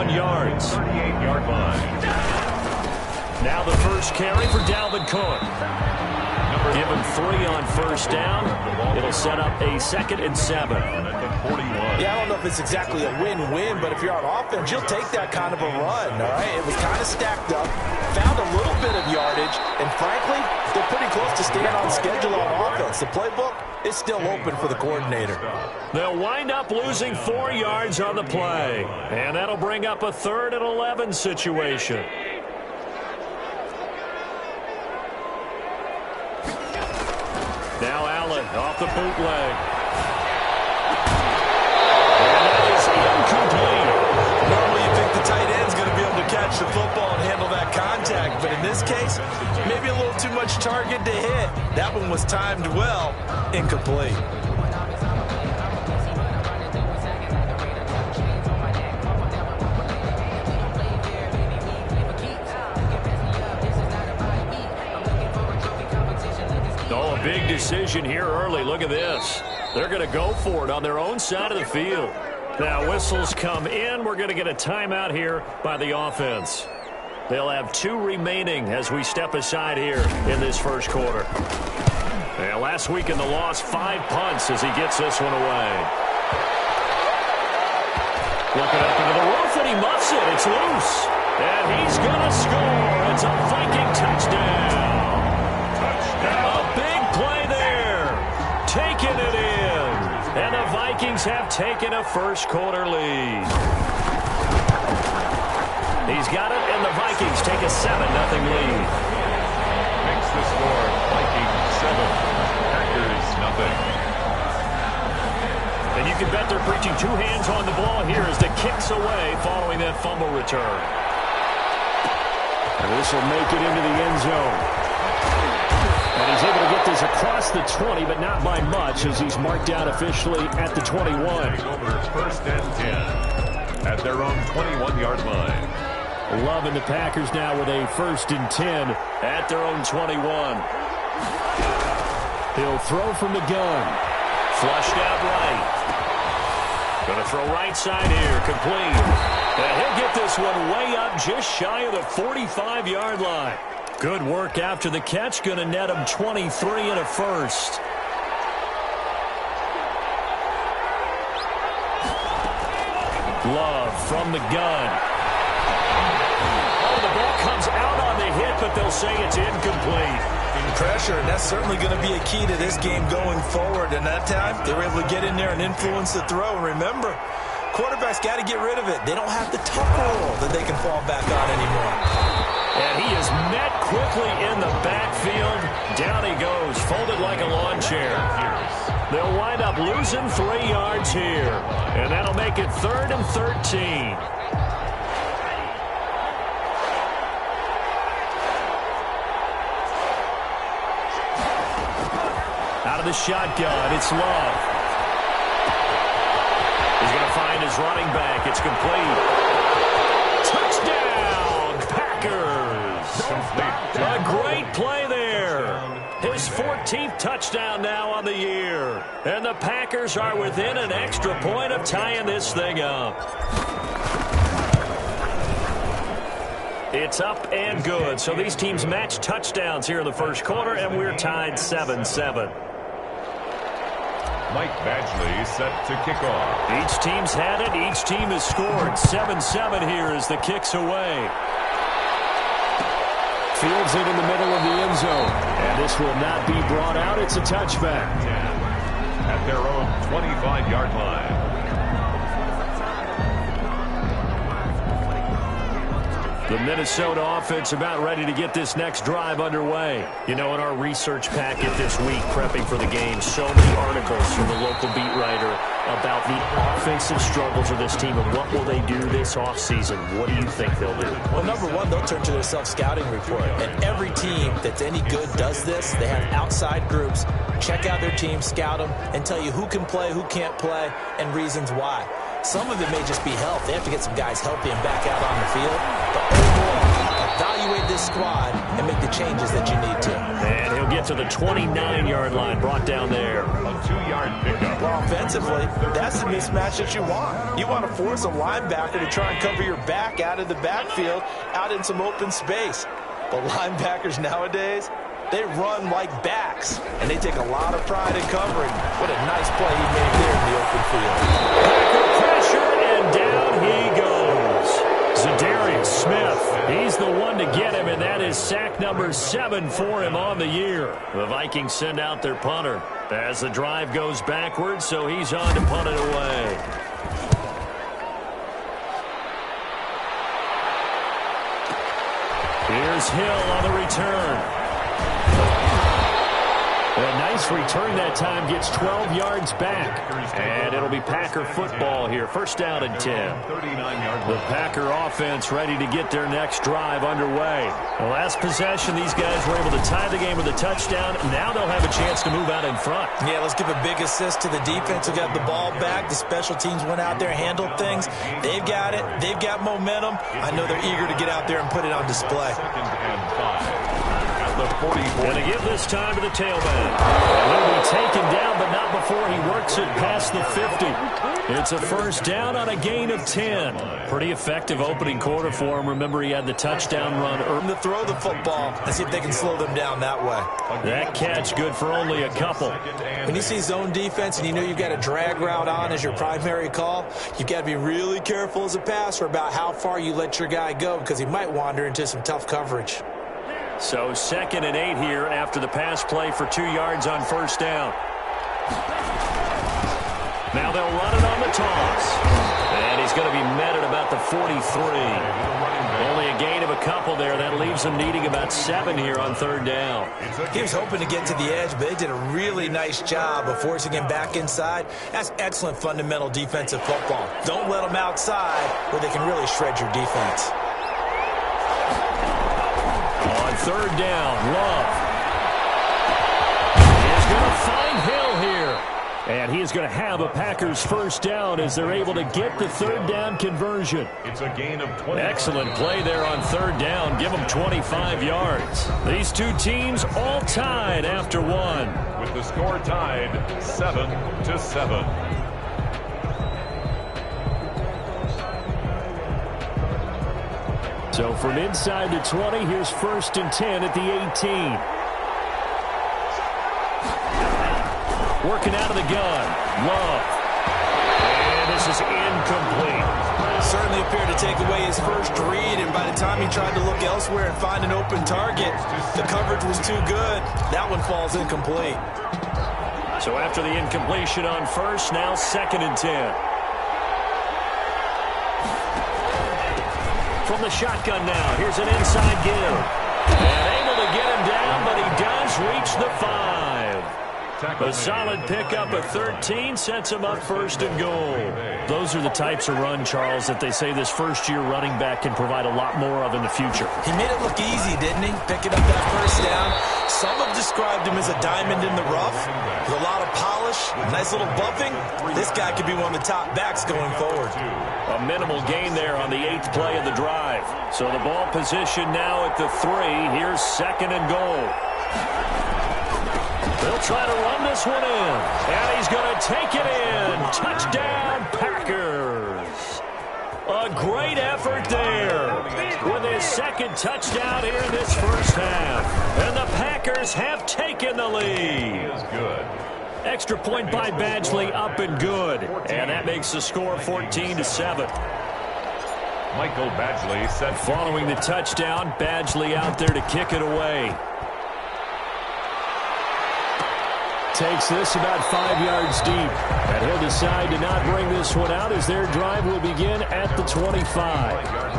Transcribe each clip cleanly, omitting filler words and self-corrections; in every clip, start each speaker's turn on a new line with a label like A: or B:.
A: 31 yards.
B: 38-yard line.
A: Now the first carry for Dalvin Cook. Give him 3 on first down. It'll set up a 2nd and 7.
C: Yeah, I don't know if it's exactly a win-win, but if you're on offense, you'll take that kind of a run, all right? It was kind of stacked up, found a little bit of yardage, and frankly, they're pretty close to staying on schedule on offense. The playbook is still open for the coordinator.
A: They'll wind up losing 4 yards on the play, and that'll bring up a 3rd and 11 situation. Now Allen off the bootleg. And that is incomplete.
C: Normally you think the tight end's going to be able to catch the football and handle that contact, but in this case, maybe a little too much target to hit. That one was timed well, incomplete.
A: Oh, a big decision here early. Look at this. They're going to go for it on their own side of the field. Now whistles come in. We're going to get a timeout here by the offense. They'll have 2 remaining as we step aside here in this first quarter. And last week in the loss, 5 punts as he gets this one away. Looking up into the roof, and he muffs it. It's loose. And he's going to score. It's a Viking touchdown. A big play there. Taking it in. And the Vikings have taken a first quarter lead. He's got it, and the Vikings take a 7-0 lead.
B: Makes the score Vikings 7, Packers nothing.
A: And you can bet they're preaching 2 hands on the ball here as the kick's away following that fumble return. And this will make it into the end zone. And he's able to get this across the 20, but not by much as he's marked out officially at the 21.
B: Over 1st and 10 at their own 21-yard line.
A: Loving the Packers now with a 1st and 10 at their own 21. He'll throw from the gun. Flushed out right. Going to throw right side here. Complete. And he'll get this one way up just shy of the 45-yard line. Good work after the catch. Going to net him 23 and a first. Love from the gun. Oh, the ball comes out on the hit, but they'll say it's incomplete.
C: Pressure, and that's certainly going to be a key to this game going forward. And that time, they were able to get in there and influence the throw. And remember, quarterbacks got to get rid of it. They don't have the tuck roll that they can fall back on anymore.
A: And he is met quickly in the backfield. Down he goes, folded like a lawn chair. They'll wind up losing 3 yards here. And that'll make it 3rd and 13. Out of the shotgun, it's Love. He's going to find his running back. It's complete. Touchdown, Packers. A great play there. His 14th touchdown now on the year. And the Packers are within an extra point of tying this thing up. It's up and good. So these teams match touchdowns here in the first quarter, and we're tied 7-7.
B: Mike Badgley set to kick off.
A: Each team's had it. Each team has scored. 7-7 here as the kick's away. Fields it in the middle of the end zone. And this will not be brought out. It's a touchback.
B: At their own 25-yard line.
A: The Minnesota offense about ready to get this next drive underway. You know, in our research packet this week, prepping for the game, so many articles from the local beat writer about the offensive struggles of this team and what will they do this offseason. What do you think they'll do?
C: Well, number one, they'll turn to their self-scouting report. And every team that's any good does this. They have outside groups. Check out their team, scout them, and tell you who can play, who can't play, and reasons why. Some of it may just be health. They have to get some guys healthy and back out on the field. But overall, a evaluate this squad and make the changes that you need to.
A: And he'll get to the 29-yard line, brought down there.
B: A 2-yard pickup.
C: Well, offensively, that's the mismatch that you want. You want to force a linebacker to try and cover your back out of the backfield, out in some open space. But linebackers nowadays, they run like backs, and they take a lot of pride in covering. What a nice play he made there in the open field.
A: Packer pressure, and down he goes. Zadarius Smith, he's the one to get him, and that is sack number 7 for him on the year. The Vikings send out their punter as the drive goes backwards, so he's on to punt it away. Here's Hill on the return. A nice return that time, gets 12 yards back. And it'll be Packer football here. First down and 10. The Packer offense ready to get their next drive underway. The last possession, these guys were able to tie the game with a touchdown. Now they'll have a chance to move out in front.
C: Yeah, let's give a big assist to the defense who got the ball back. The special teams went out there, handled things. They've got it. They've got momentum. I know they're eager to get out there and put it on display.
B: Second and 5. The 44.
A: Going to give this time to the tailback. He'll be taken down, but not before he works it past the 50. It's a first down on a gain of 10. Pretty effective opening quarter for him. Remember, he had the touchdown run early.
C: To throw the football and see if they can slow them down that way.
A: That catch good for only a couple.
C: When you see zone defense and you know you've got a drag route on as your primary call, you've got to be really careful as a passer about how far you let your guy go because he might wander into some tough coverage.
A: So 2nd and 8 here after the pass play for 2 yards on first down. Now they'll run it on the toss. And he's going to be met at about the 43. Only a gain of a couple there. That leaves him needing about 7 here on third down.
C: He was hoping to get to the edge, but they did a really nice job of forcing him back inside. That's excellent fundamental defensive football. Don't let them outside where they can really shred your defense.
A: On third down, Love is going to find Hill here. And he is going to have a Packers first down as they're able to get the third down conversion.
B: It's a gain of 20.
A: Excellent play there on third down. Give them 25 yards. These two teams all tied after one.
B: With the score tied 7-7.
A: So from inside the 20, here's 1st and 10 at the 18. Working out of the gun. Love. And this is incomplete.
C: Certainly appeared to take away his first read, and by the time he tried to look elsewhere and find an open target, the coverage was too good. That one falls incomplete.
A: So after the incompletion on first, now 2nd and 10. From the shotgun now, here's an inside give. And able to get him down, but he does reach the 5. A solid pickup at 13 sets him up 1st and goal. Those are the types of run, Charles, that they say this first-year running back can provide a lot more of in the future.
C: He made it look easy, didn't he? Picking up that first down. Some have described him as a diamond in the rough with a lot of polish, nice little bumping. This guy could be one of the top backs going forward.
A: A minimal gain there on the 8th play of the drive. So the ball position now at the 3. Here's 2nd and goal. They'll try to run this one in. And he's going to take it in. Touchdown, Packers. A great effort there with his 2nd touchdown here in this first half. And the Packers have taken the lead.
B: Is good.
A: Extra point by Badgley, up and good. And that makes the score 14-7.
B: Michael Badgley set.
A: Following the touchdown, Badgley out there to kick it away. Takes this about 5 yards deep. And he'll decide to not bring this one out as their drive will begin at the 25.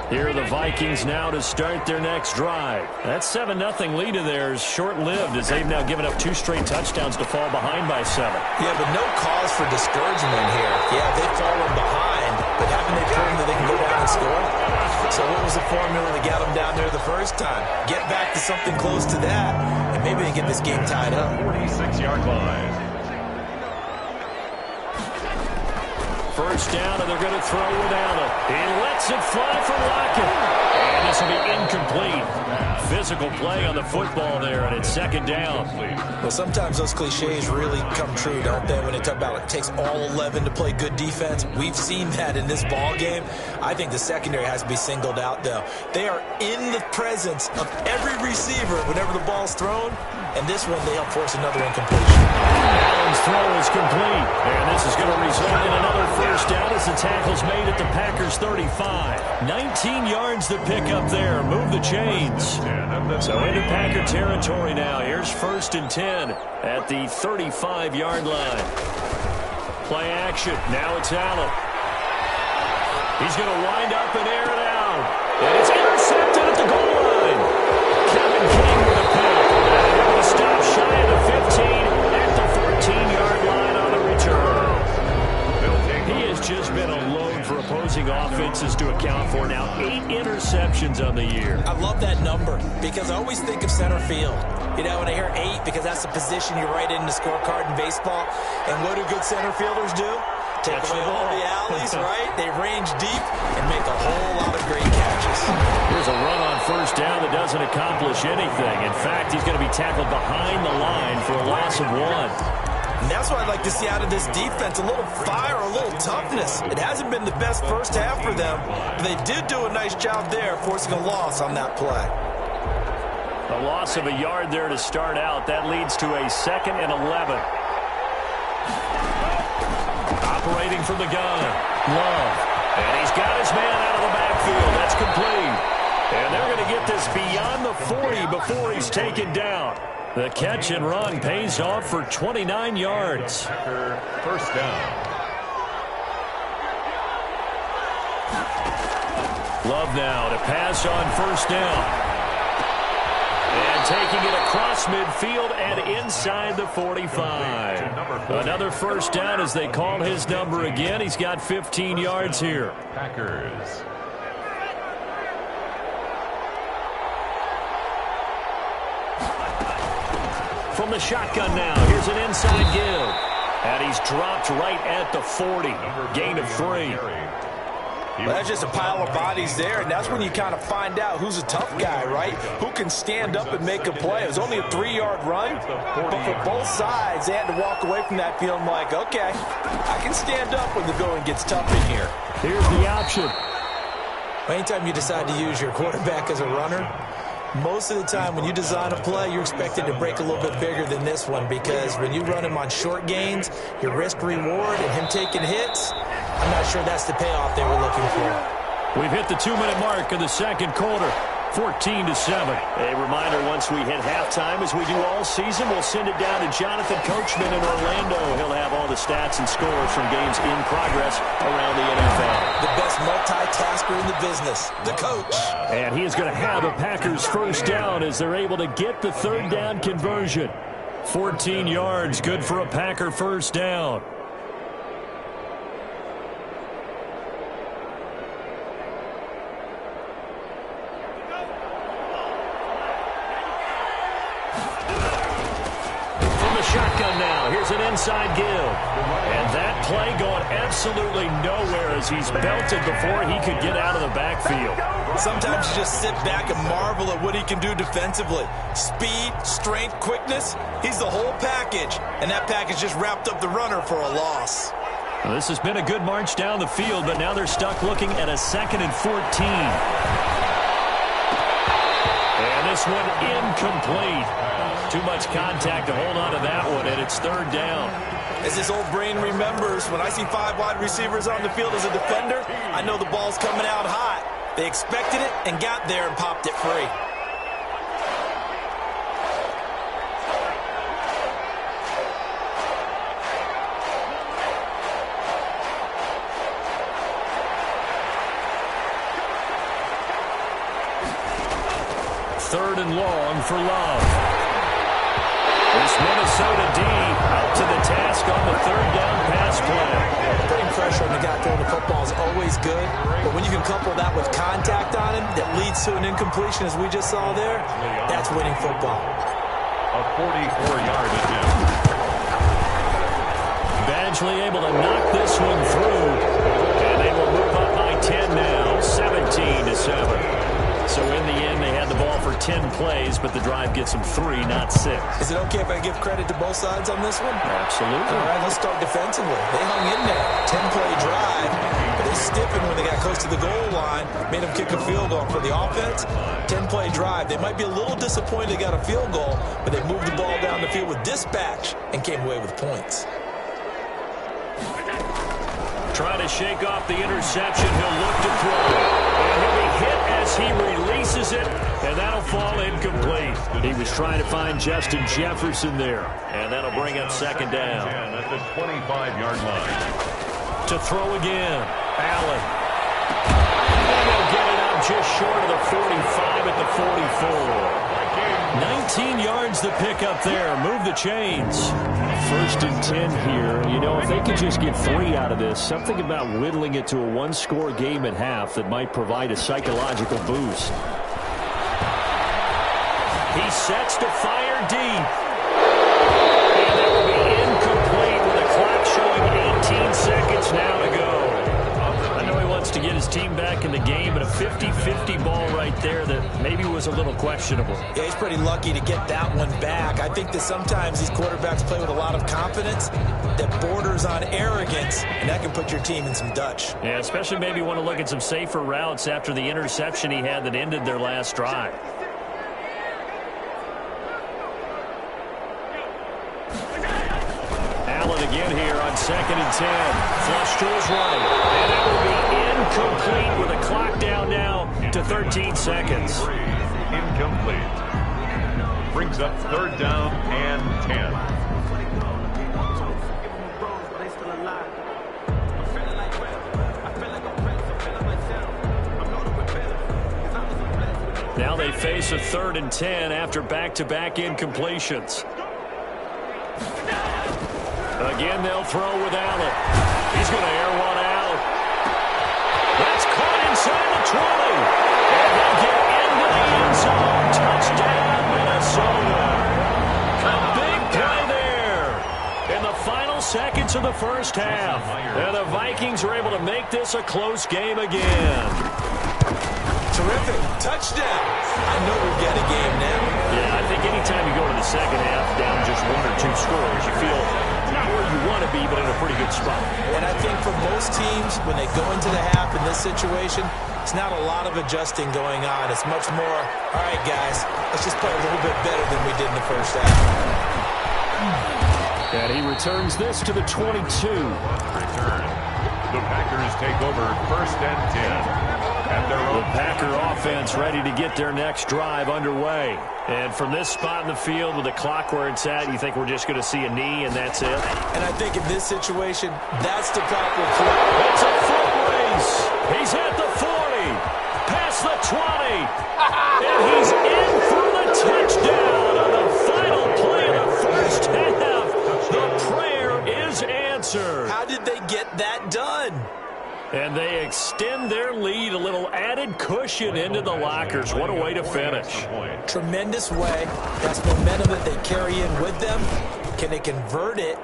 A: Here are the Vikings now to start their next drive. That 7-0 lead of theirs short-lived as they've now given up 2 straight touchdowns to fall behind by 7.
C: Yeah, but no cause for discouragement here. Yeah, they've fallen behind, but haven't they proven that they can go down and score? So what was the formula that got them down there the first time? Get back to something close to that, and maybe they get this game tied up.
B: 46-yard line.
A: First down, and they're going to throw without it. He lets it fly from Lockett. And this will be incomplete. Physical play on the football there, and it's second down.
C: Well, sometimes those cliches really come true, don't they, when they talk about it takes all 11 to play good defense. We've seen that in this ball game. I think the secondary has to be singled out, though. They are in the presence of every receiver whenever the ball's thrown, and this one they help force another incompletion.
A: Allen's throw is complete, and this is going to result in another first down as the tackle's made at the Packers' 35. 19 yards to pick up there. Move the chains. So into Packer territory now. Here's first and 10 at the 35-yard line. Play action. Now it's Allen. He's going to wind up and air it out. And it's intercepted at the goal line. Kevin King with a pick. And they're going to stop shy of the 15 at the 14-yard line on the return. He has just been a load for opposing offenses to account for. Now 8 interceptions on the year.
C: I love that number because I always think of center field. You know, when I hear 8, because that's the position you write in the scorecard in baseball. And what do good center fielders do? Take away all the alleys, right? They range deep and make a whole lot of great catches.
A: Here's a run on first down that doesn't accomplish anything. In fact, he's going to be tackled behind the line for a loss of 1.
C: And that's what I'd like to see out of this defense, a little fire, a little toughness. It hasn't been the best first half for them, but they did do a nice job there forcing a loss on that play.
A: A loss of a yard there to start out. That leads to a 2nd and 11. Operating from the gun, Love. And he's got his man out of the backfield. That's complete. And they're going to get this beyond the 40 before he's taken down. The catch and run pays off for 29 yards.
B: First down.
A: Love now to pass on first down. And taking it across midfield and inside the 45. Another first down as they call his number again. He's got 15 yards here.
B: Packers.
A: From the shotgun now, here's an inside give. And he's dropped right at the 40. Gain of 3.
C: Well, that's just a pile of bodies there, and that's when you kind of find out who's a tough guy, right? Who can stand up and make a play. It was only a 3-yard run, but for both sides, they had to walk away from that feeling like, okay, I can stand up when the going gets tough in here.
A: Here's the option.
C: Anytime you decide to use your quarterback as a runner, most of the time when you design a play, you're expected to break a little bit bigger than this one because when you run him on short gains, your risk-reward and him taking hits, I'm not sure that's the payoff they were looking for.
A: We've hit the 2-minute mark of the second quarter. 14-7. A reminder, once we hit halftime, as we do all season, we'll send it down to Jonathan Coachman in Orlando. He'll have all the stats and scores from games in progress around the NFL.
C: The best multitasker in the business, the coach.
A: And he is going to have a Packers first down as they're able to get the third down conversion. 14 yards, good for a Packer first down. Shotgun now. Here's an inside give. And that play going absolutely nowhere as he's belted before he could get out of the backfield.
C: Sometimes you just sit back and marvel at what he can do defensively. Speed, strength, quickness. He's the whole package. And that package just wrapped up the runner for a loss.
A: Well, this has been a good march down the field, but now they're stuck looking at a 2nd and 14. And this one incomplete. Too much contact to hold on to that one, and it's third down.
C: As his old brain remembers, when I see 5 wide receivers on the field as a defender, I know the ball's coming out hot. They expected it and got there and popped it free. Third and long for Love. This Minnesota D out
A: to the task on the third down pass play.
C: Putting pressure on the guy throwing the football is always good, but when you can couple that with contact on him that leads to an incompletion, as we just saw there, that's winning football.
B: A 44-yard attempt.
A: Badgley able to knock this one through, and they will move up by 10 now, 17-7. So in the end, they had the ball for 10 plays, but the drive gets them 3, not 6.
C: Is it okay if I give credit to both sides on this one?
A: Absolutely.
C: All right, let's start defensively. They hung in there. 10-play drive, but they stiffened when they got close to the goal line, made them kick a field goal. For the offense, 10-play drive. They might be a little disappointed they got a field goal, but they moved the ball down the field with dispatch and came away with points.
A: Trying to shake off the interception. He'll look to throw. And he'll be hit as he releases it, and that'll fall incomplete. He was trying to find Justin Jefferson there, and that'll bring up second down.
B: At the 25-yard line.
A: To throw again, Allen. And he'll get it out just short of the 45 at the 44. 19 yards to pick up there. Move the chains. 1st and 10 here. You know, if they could just get 3 out of this, something about whittling it to a one-score game at half that might provide a psychological boost. He sets to fire deep. And that will be incomplete with the clock showing 18 seconds now to go. I know he wants to get his team back in the game, but a 50-50 ball right there that maybe was a little questionable.
C: Yeah, he's pretty lucky to get that one back. I think that sometimes these quarterbacks play with a lot of confidence that borders on arrogance, and that can put your team in some Dutch.
A: Yeah, especially maybe want to look at some safer routes after the interception he had that ended their last drive. Allen again here on 2nd and 10. Flush to his right. And that will be incomplete with a clock down now to 13 seconds.
B: Incomplete. Brings up 3rd down and 10.
A: Now they face a 3rd and 10 after back-to-back incompletions. Again, they'll throw with Allen. He's going to air one out. That's caught inside the 20. And they'll get into the end zone. Touchdown, Minnesota. A big play there in the final seconds of the first half. And the Vikings are able to make this a close game again.
C: Terrific. Touchdown. I know we'll get a game now.
A: Yeah, I think anytime you go to the second half down just 1 or 2 scores, you feel not where you want to be, but in a pretty good spot.
C: And I think for most teams, when they go into the half in this situation, it's not a lot of adjusting going on. It's much more, all right, guys, let's just play a little bit better than we did in the first half.
A: And he returns this to the 22.
B: Return. The Packers take over 1st and 10.
A: The Packer offense ready to get their next drive underway. And from this spot in the field with the clock where it's at, you think we're just going to see a knee and that's it?
C: And I think in this situation, that's the proper play.
A: It's a foot race. He's at the 40, past the 20, and he's in for the touchdown on the final play of the first half. The prayer is answered.
C: How did they get that done?
A: And they extend their lead, a little added cushion into the lockers. What a way to finish.
C: Tremendous way. That's momentum that they carry in with them. Can they convert it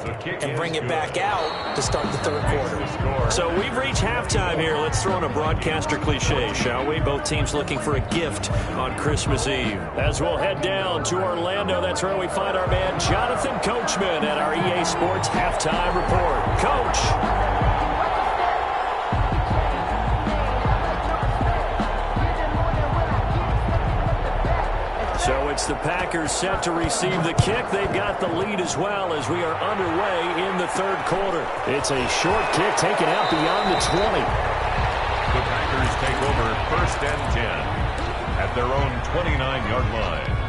C: and bring it back out to start the 3rd quarter?
A: So we've reached halftime here. Let's throw in a broadcaster cliche, shall we? Both teams looking for a gift on Christmas Eve. As we'll head down to Orlando, that's where we find our man Jonathan Coachman at our EA Sports Halftime Report. Coach. So it's the Packers set to receive the kick. They've got the lead as well as we are underway in the 3rd quarter. It's a short kick taken out beyond the 20.
B: The Packers take over 1st and 10 at their own 29-yard line.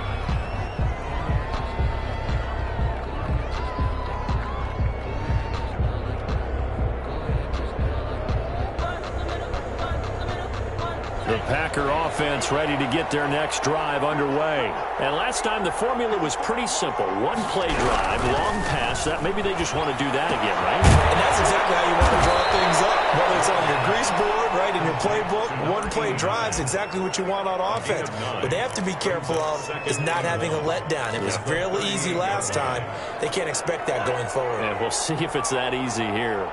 A: The Packer offense ready to get their next drive underway. And last time the formula was pretty simple. One play drive, long pass. That maybe they just want to do that again, right?
C: And that's exactly how you want to draw things up. Whether it's on your grease board, right, in your playbook, one play drive's exactly what you want on offense. What they have to be careful of is not having a letdown. It was fairly easy last time. They can't expect that going forward.
A: And we'll see if it's that easy here.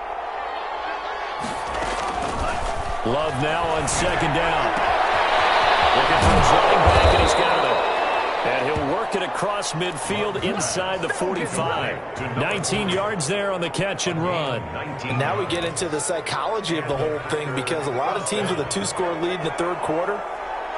A: Love now on second down. Looking for his running back, and he's got it. And he'll work it across midfield inside the 45. 19 yards there on the catch and run.
C: And now we get into the psychology of the whole thing, because a lot of teams with a 2-score lead in the third quarter,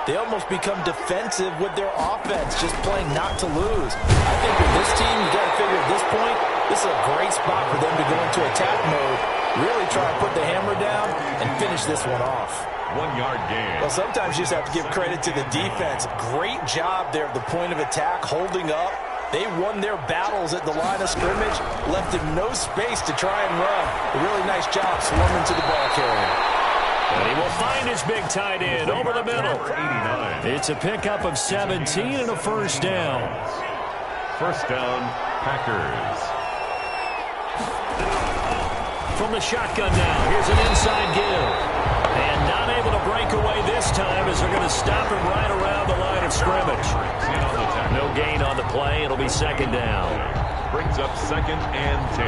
C: they almost become defensive with their offense, just playing not to lose. I think with this team, you got to figure at this point, this is a great spot for them to go into attack mode, really try to put the hammer down and finish this one off.
B: 1 yard gain.
C: Well, sometimes you just have to give credit to the defense. Great job there at the point of attack, holding up. They won their battles at the line of scrimmage, left them no space to try and run. A really nice job swarming to the ball carrier.
A: And he will find his big tight end over the middle.
B: 89.
A: It's a pickup of 17 and a first down.
B: First down, Packers.
A: From the shotgun now, here's an inside give. And not able to break away this time as they're going to stop him right around the line of scrimmage. No gain on the play. It'll be second down.
B: Brings up second and 10.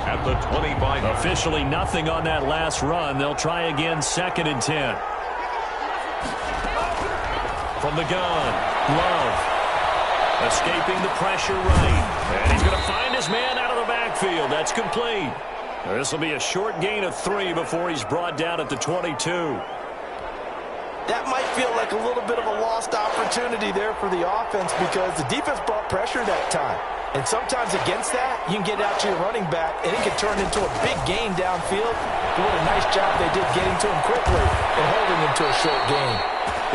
B: At the 25.
A: Officially nothing on that last run. They'll try again, second and 10. From the gun, Love. Escaping the pressure right. And he's going to find his man out of the backfield. That's complete. This will be a short gain of 3 before he's brought down at the 22.
C: That might feel like a little bit of a lost opportunity there for the offense, because the defense brought pressure that time. And sometimes against that, you can get out to your running back, and it can turn into a big gain downfield. But what a nice job they did getting to him quickly and holding him to a short gain.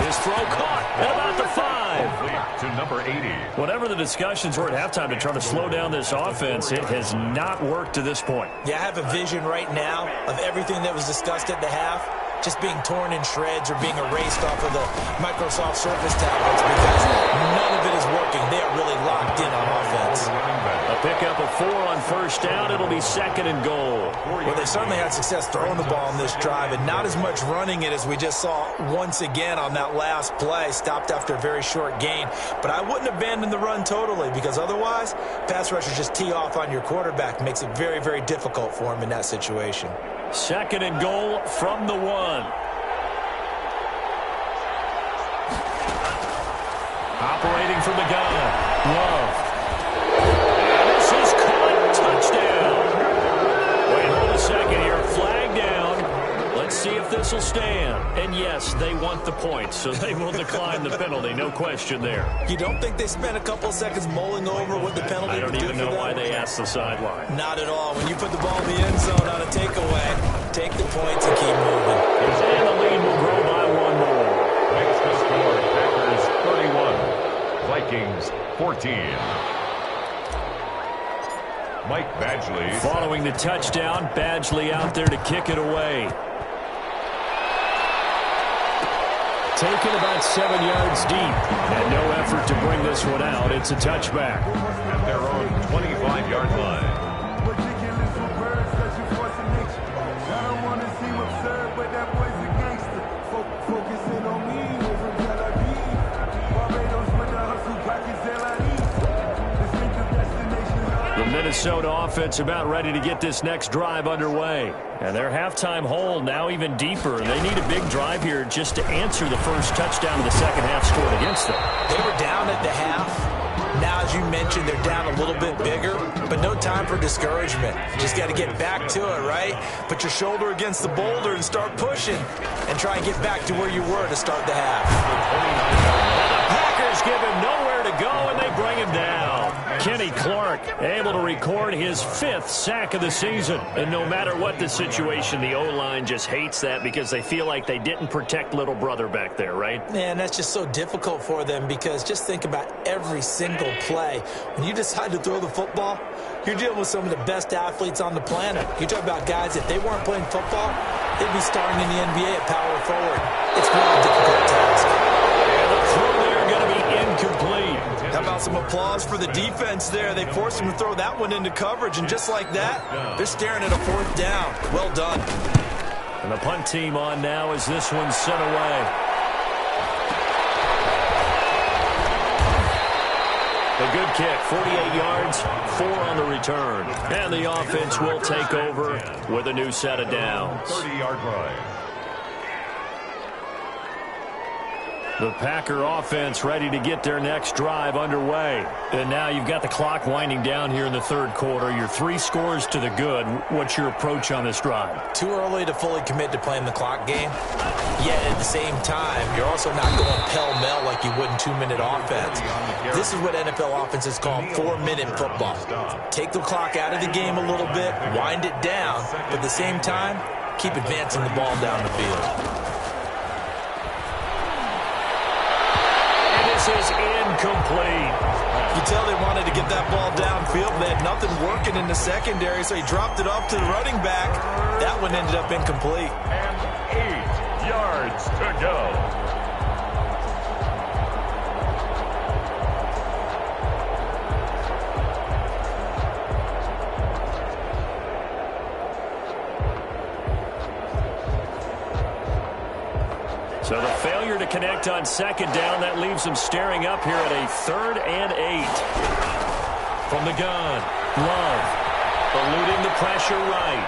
A: His throw caught at about the 5.
B: To number 80.
A: Whatever the discussions were at halftime to try to slow down this offense, it has not worked to this point.
C: Yeah, I have a vision right now of everything that was discussed at the half just being torn in shreds or being erased off of the Microsoft Surface tablets, because none of it is working. They are really locked in on offense.
A: A pickup of 4 on first down. It'll be second and goal.
C: Well, they certainly had success throwing the ball on this drive, and not as much running it as we just saw once again on that last play. Stopped after a very short gain. But I wouldn't abandon the run totally, because otherwise, pass rushers just tee off on your quarterback. Makes it very, very difficult for him in that situation.
A: Second and goal from the 1. Operating from the gun. Love. And this is caught. Touchdown. Wait, hold a second here. Flag down. Let's see if this will stand. And yes, they want the points, so they will decline the penalty. No question there.
C: You don't think they spent a couple seconds mulling over what the penalty
A: I don't
C: would do
A: even
C: for
A: know
C: them?
A: why they asked the sideline.
C: Not at all. When you put the ball in the end zone on a takeaway, take the points and keep moving.
A: And the lead will grow by 1 more.
B: Makes the score Packers 31. Vikings 14. Mike Badgley.
A: Following the touchdown, Badgley out there to kick it away. Taken about 7 yards deep. And no effort to bring this one out. It's a touchback.
B: At their own 25-yard line.
A: The Minnesota offense about ready to get this next drive underway. And their halftime hole now even deeper. And they need a big drive here just to answer the first touchdown of the second half scored against them.
C: They were down at the half. Now, as you mentioned, they're down a little bit bigger, but no time for discouragement. Just got to get back to it, right? Put your shoulder against the boulder and start pushing and try and get back to where you were to start the half.
A: And the Packers give him nowhere to go, and they bring him down. Kenny Clark able to record his 5th sack of the season. And no matter what the situation, the O-line just hates that because they feel like they didn't protect little brother back there, right?
C: Man, that's just so difficult for them, because just think about every single play. When you decide to throw the football, you're dealing with some of the best athletes on the planet. You talk about guys, if they weren't playing football, They'd be starting in the NBA at power forward. It's really a difficult task.
A: And the throw there going to be incomplete.
C: How about some applause for the defense there? They forced him to throw that one into coverage, and just like that, they're staring at a 4th down. Well done.
A: And the punt team on now as this one's sent away. A good kick, 48 yards, 4 on the return. And the offense will take over with a new set of downs.
B: 30-yard line.
A: The Packer offense ready to get their next drive underway. And now you've got the clock winding down here in the 3rd quarter. Your 3 scores to the good. What's your approach on this drive?
C: Too early to fully commit to playing the clock game. Yet at the same time, you're also not going pell-mell like you would in 2-minute offense. This is what NFL offenses call 4-minute football. Take the clock out of the game a little bit, wind it down, but at the same time, keep advancing the ball down the field.
A: This is incomplete.
C: You tell they wanted to get that ball downfield. They had nothing working in the secondary, so he dropped it off to the running back. That one ended up incomplete.
B: And 8 yards to go.
A: So the failure to connect on 2nd down, that leaves them staring up here at a 3rd and 8. From the gun, Love, eluding the pressure right.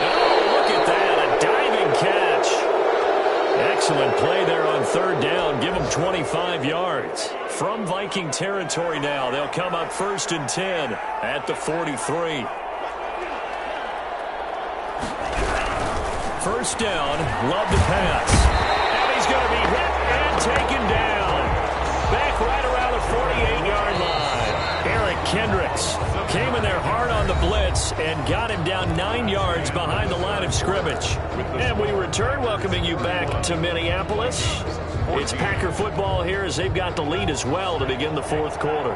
A: Oh, look at that, a diving catch. Excellent play there on 3rd down. Give them 25 yards. From Viking territory now, they'll come up 1st and 10 at the 43. 1st down, Love to pass. And he's going to be hit and taken down. Back right around the 48-yard line. Eric Kendricks came in there hard on the blitz and got him down 9 yards behind the line of scrimmage. And we return, welcoming you back to Minneapolis. It's Packer football here as they've got the lead as well to begin the 4th quarter.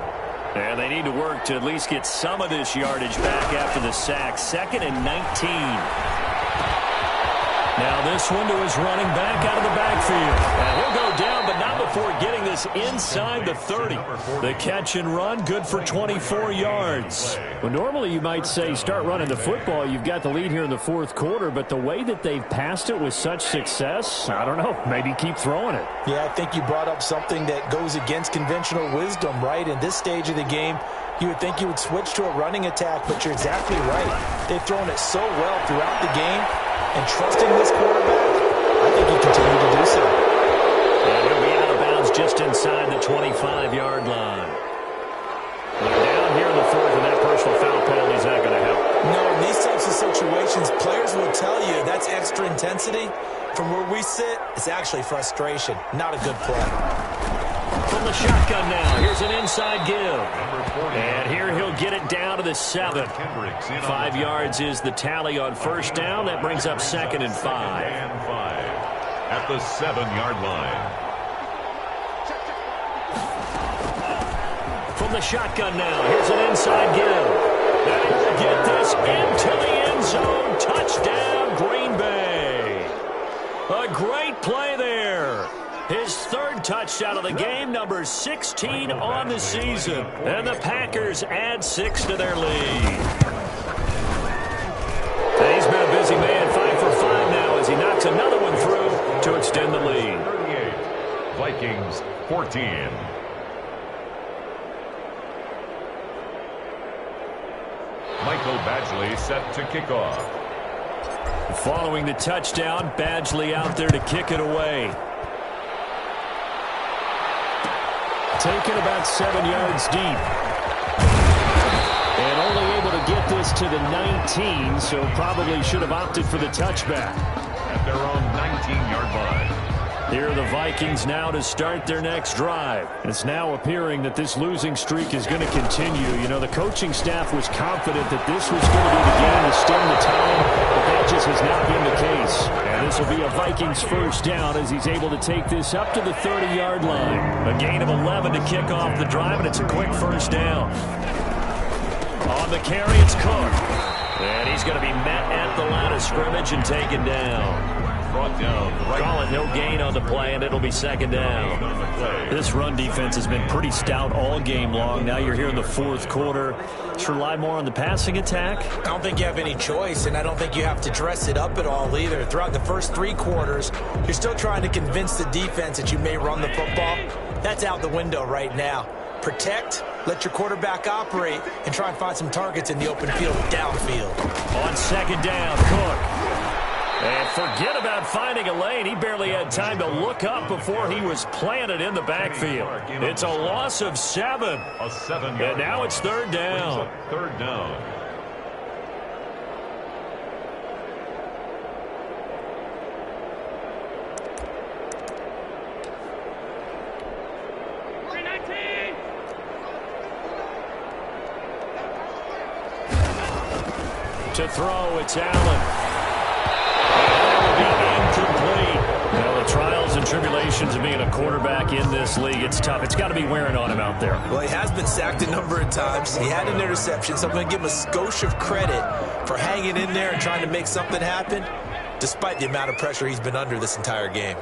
A: And they need to work to at least get some of this yardage back after the sack. 2nd and 19. Now this one to his running back out of the backfield. And he'll go down, but not before getting this inside the 30. The catch and run, good for 24 yards. Well, normally you might say start running the football. You've got the lead here in the 4th quarter, but the way that they've passed it with such success, I don't know, maybe keep throwing it.
C: Yeah, I think you brought up something that goes against conventional wisdom, right? In this stage of the game, you would think you would switch to a running attack, but you're exactly right. They've thrown it so well throughout the game. And trusting this quarterback, I think he continued to do so.
A: And he'll be out of bounds just inside the 25-yard line. They're down here in the 4th, and that personal foul penalty is not going to help.
C: No, in these types of situations, players will tell you that's extra intensity. From where we sit, it's actually frustration, not a good play.
A: From the shotgun now, here's an inside give. And here he'll get it down to the 7. 5 yards is the tally on 1st down. That brings up 2nd and 5.
B: At the 7-yard line.
A: From the shotgun now, here's an inside give. And he'll get this into the end zone. Touchdown, Green Bay. A great play there. His 3rd touchdown of the game, number 16 on the season. And the Packers add 6 to their lead. And he's been a busy man, 5 for 5 now as he knocks another one through to extend the lead.
B: 38, Vikings 14. Michael Badgley set to kick off.
A: Following the touchdown, Badgley out there to kick it away. Taken about 7 yards deep. And only able to get this to the 19, so probably should have opted for the touchback.
B: At their own 19-yard line.
A: Here are the Vikings now to start their next drive. It's now appearing that this losing streak is going to continue. You know, the coaching staff was confident that this was going to be the game to stem the tide, but that just has not been the case. And this will be a Vikings 1st down as he's able to take this up to the 30-yard line. A gain of 11 to kick off the drive, and it's a quick 1st down. On the carry, it's Cook. And he's going to be met at the line of scrimmage and taken down.
B: Brought down.
A: Call it no gain on the play, and it'll be second down. This run defense has been pretty stout all game long. Now you're here in the fourth quarter. Just rely more on the passing attack.
C: I don't think you have any choice, and I don't think you have to dress it up at all either. Throughout the first 3 quarters, you're still trying to convince the defense that you may run the football. That's out the window right now. Protect, let your quarterback operate, and try and find some targets in the open field downfield.
A: On second down, Cook. And forget about finding a lane. He barely had time to look up before he was planted in the backfield. It's a loss of 7.
B: A 7-yard
A: And now it's third down.
B: Third down.
A: To throw, it's Allen. Incomplete. Well, the trials and tribulations of being a quarterback in this league, it's tough. It's got to be wearing on him out there.
C: Well, he has been sacked a number of times. He had an interception, so I'm going to give him a skosh of credit for hanging in there and trying to make something happen, despite the amount of pressure he's been under this entire game.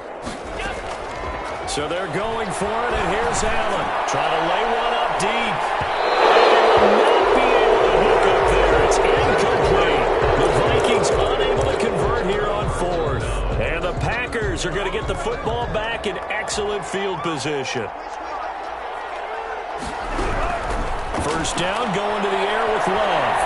A: So they're going for it, and here's Allen. Trying to lay one up deep. And they will not be able to hook up there. It's incomplete. The Vikings unable to convert here on 4th. And the Packers are going to get the football back in excellent field position. First down, going to the air with Love.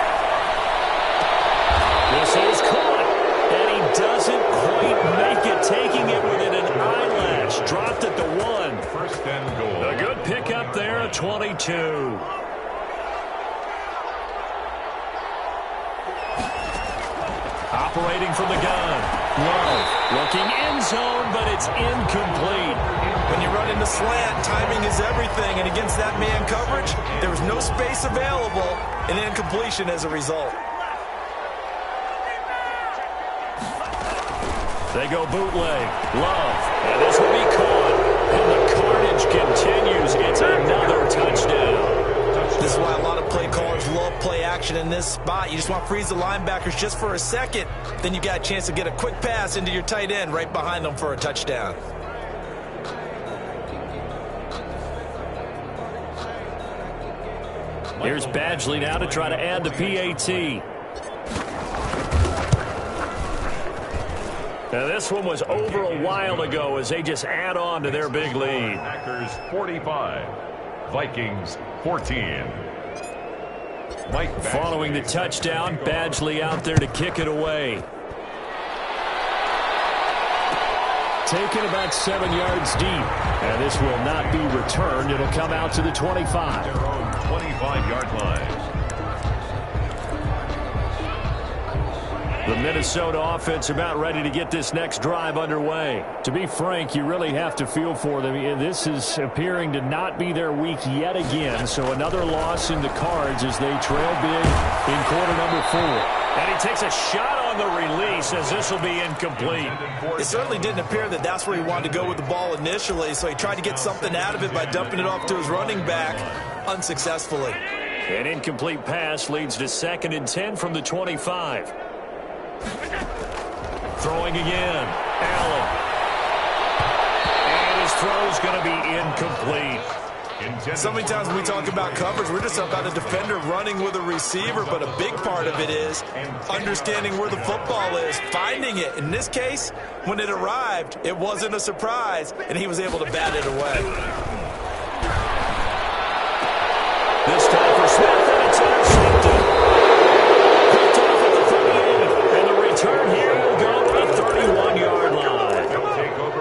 A: Whistle's caught, and he doesn't quite make it, taking it within an eyelash. Dropped at the 1.
B: First and goal.
A: A good pickup there at 22. Operating from the gun. Love looking end zone, but it's incomplete.
C: When you run into slant, timing is everything, and against that man coverage, there was no space available, and incompletion as a result.
A: They go bootleg. Love. And this will be caught. And the carnage continues. It's another touchdown.
C: This is why a lot of play callers love play action in this spot. You just want to freeze the linebackers just for a second. Then you got a chance to get a quick pass into your tight end right behind them for a touchdown.
A: Here's Badgley now to try to add the PAT. Now this one was over a while ago as they just add on to their big lead.
B: Packers 45. Vikings 14. Mike
A: following the touchdown, Badgley out there to kick it away. Taken about 7 yards deep. And this will not be returned. It'll come out to the 25.
B: Their own 25-yard line.
A: The Minnesota offense about ready to get this next drive underway. To be frank, you really have to feel for them. This is appearing to not be their week yet again. So another loss in the cards as they trail big in quarter number 4. And he takes a shot on the release as this will be incomplete.
C: It certainly didn't appear that that's where he wanted to go with the ball initially. So he tried to get something out of it by dumping it off to his running back unsuccessfully.
A: An incomplete pass leads to 2nd and 10 from the 25. Throwing again. Allen. And his throw's going to be incomplete.
C: So many times when we talk about coverage, we're just about a defender running with a receiver, but a big part of it is understanding where the football is, finding it. In this case, when it arrived, it wasn't a surprise, and he was able to bat it away.
A: This time for Smith, and it's intercepted. Picked off at the 38, and the return here will go to the 31-yard line.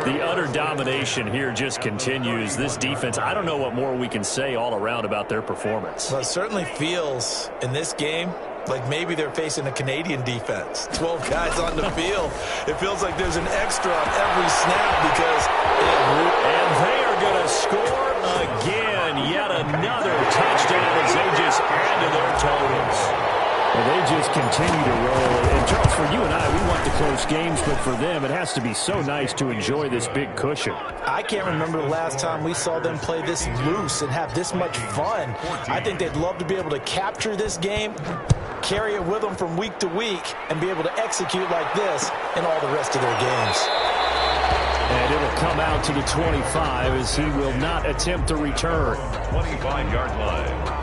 A: The utter domination here just continues. This defense, I don't know what more we can say all around about their performance.
C: Well, it certainly feels in this game like maybe they're facing a Canadian defense. 12 guys on the field. It feels like there's an extra on every snap because...
A: And they are going to score again. Yet another touchdown as they just add to their totals. Well, they just continue to roll. And, Charles, for you and I, we want the close games, but for them, it has to be so nice to enjoy this big cushion.
C: I can't remember the last time we saw them play this loose and have this much fun. I think they'd love to be able to capture this game, carry it with them from week to week and be able to execute like this in all the rest of their games.
A: And it'll come out to the 25 as he will not attempt to return.
B: 25-yard line.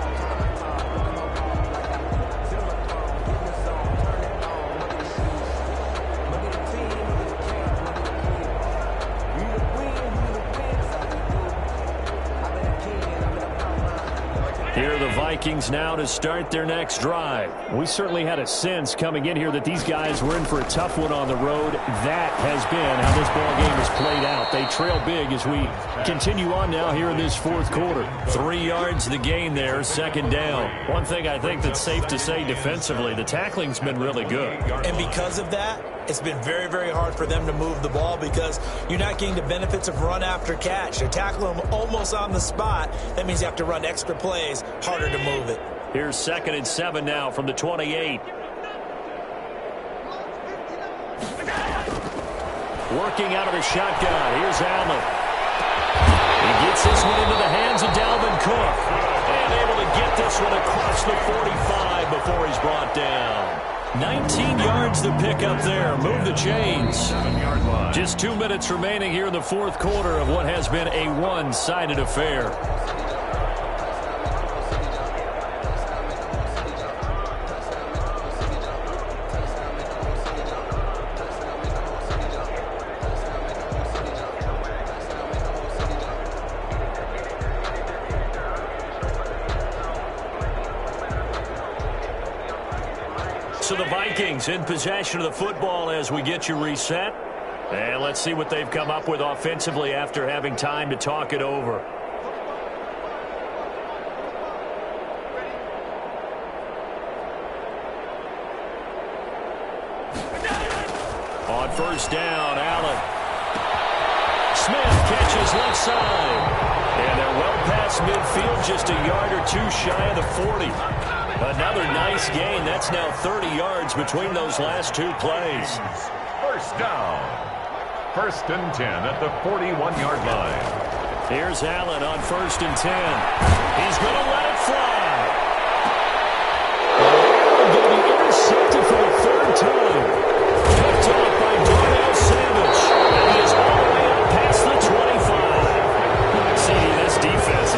A: Here are the Vikings now to start their next drive. We certainly had a sense coming in here that these guys were in for a tough one on the road. That has been how this ball game has played out. They trail big as we continue on now here in this fourth quarter. 3 yards the gain there, second down. One thing I think that's safe to say defensively, the tackling's been really good.
C: And because of that, it's been very, very hard for them to move the ball because you're not getting the benefits of run after catch. They're tackling them almost on the spot. That means you have to run extra plays, harder to move it.
A: Here's 2nd and 7 now from the 28. Working out of the shotgun. Here's Allen. He gets this one into the hands of Dalvin Cook. And able to get this one across the 45 before he's brought down. 19 yards to pick up there. Move the chains. Just 2 minutes remaining here in the fourth quarter of what has been a one-sided affair. So the Vikings in possession of the football as we get you reset. And let's see what they've come up with offensively after having time to talk it over. On first down, Allen. Smith catches left side. And they're well past midfield, just a yard or two shy of the 40. Another nice gain. That's now 30 yards between those last two plays.
B: First down. 1st and 10 at the 41-yard line.
A: Here's Allen on 1st and 10. He's going to let it fly. Going to be intercepted for the 3rd time. Picked off by Darnell Savage. And he is all the way up past the 25. See, this defense,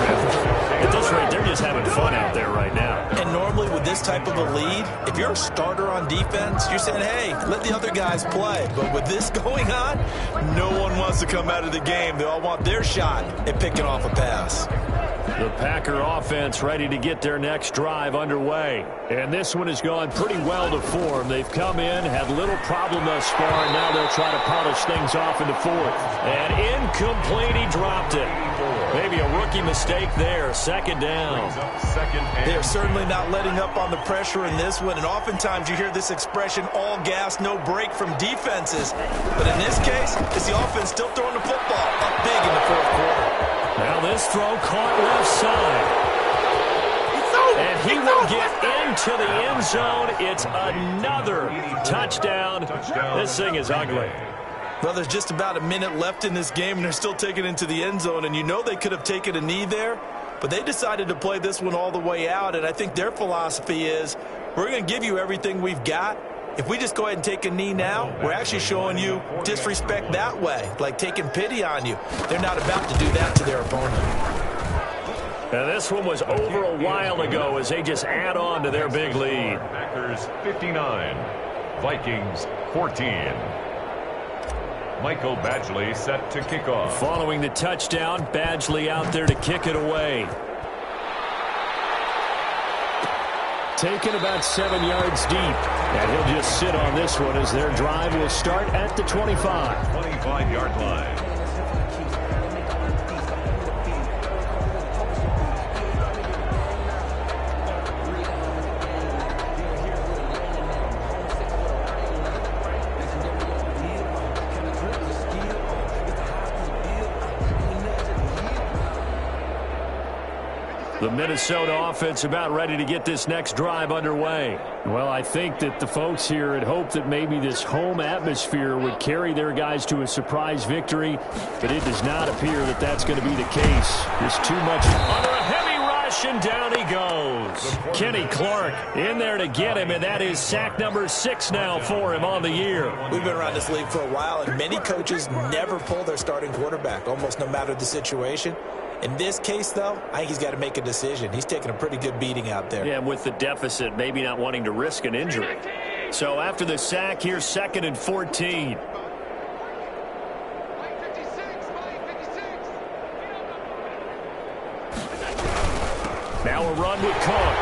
A: at this rate, they're just having fun out there right now.
C: And normally with this type of a lead, if you're a starter on defense, you're saying, hey, let the other guys play. But with this going on, no one wants to come out of the game. They all want their shot at picking off a pass.
A: The Packer offense ready to get their next drive underway. And this one has gone pretty well to form. They've come in, had little problem thus far, and now they'll try to polish things off in the 4th. And incomplete, he dropped it. Maybe a rookie mistake there, 2nd down.
C: They're certainly not letting up on the pressure in this one, and oftentimes you hear this expression, all gas, no break from defenses. But in this case, it's the offense still throwing the football up big in the 4th quarter.
A: Now this throw caught left side. And he will get into the end zone. It's another touchdown. This thing is ugly.
C: Well, there's just about a minute left in this game, and they're still taking it into the end zone. And you know they could have taken a knee there, but they decided to play this one all the way out. And I think their philosophy is, we're going to give you everything we've got. If we just go ahead and take a knee now, we're actually showing you disrespect that way, like taking pity on you. They're not about to do that to their opponent.
A: Now this one was over a while ago as they just add on to their big lead.
B: Packers 59, Vikings 14. Michael Badgley set to kick off.
A: Following the touchdown, Badgley out there to kick it away. Taken about 7 yards deep. And he'll just sit on this one as their drive will start at the 25.
B: 25-yard line.
A: The Minnesota offense about ready to get this next drive underway. Well, I think that the folks here had hoped that maybe this home atmosphere would carry their guys to a surprise victory, but it does not appear that that's going to be the case. There's too much. Under a heavy rush, possession. Down he goes. Kenny Clark in there to get him, and that is sack number 6 now for him on the year.
C: We've been around this league for a while, and many coaches never pull their starting quarterback, almost no matter the situation. In this case, though, I think he's got to make a decision. He's taking a pretty good beating out there.
A: Yeah, with the deficit, maybe not wanting to risk an injury. So after the sack, here's 2nd and 14. Now a run with Cook.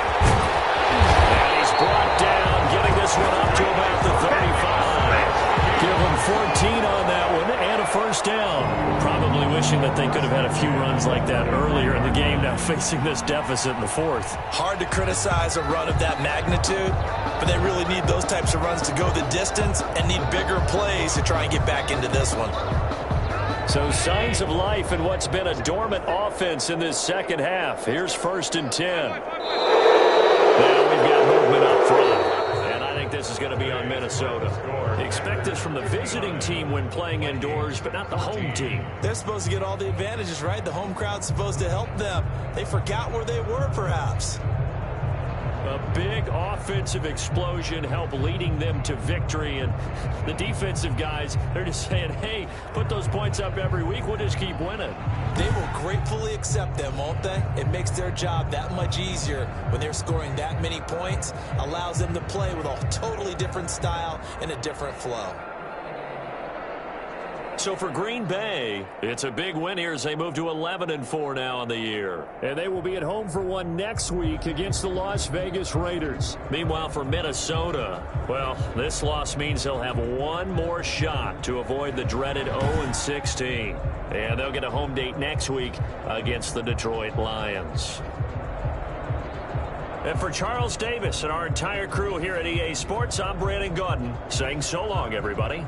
A: And he's brought down, getting this one up to about the 35. Give him 14 on that one and a first down. Probably wishing that they could have had a few runs like that earlier in the game, now facing this deficit in the 4th.
C: Hard to criticize a run of that magnitude, but they really need those types of runs to go the distance and need bigger plays to try and get back into this one.
A: So signs of life in what's been a dormant offense in this second half. Here's 1st and 10. Now we've got movement up front. And I think this is going to be on Minnesota. Expect this from the visiting team when playing indoors, but not the home team.
C: They're supposed to get all the advantages, right? The home crowd's supposed to help them. They forgot where they were, perhaps.
A: A big offensive explosion helped leading them to victory, and the defensive guys, they're just saying, hey, put those points up every week, we'll just keep winning.
C: They will gratefully accept them, won't they? It makes their job that much easier when they're scoring that many points, allows them to play with a totally different style and a different flow.
A: So for Green Bay, it's a big win here as they move to 11-4 now on the year. And they will be at home for one next week against the Las Vegas Raiders. Meanwhile, for Minnesota, well, this loss means they'll have one more shot to avoid the dreaded 0-16. And they'll get a home date next week against the Detroit Lions. And for Charles Davis and our entire crew here at EA Sports, I'm Brandon Gaudin saying so long, everybody.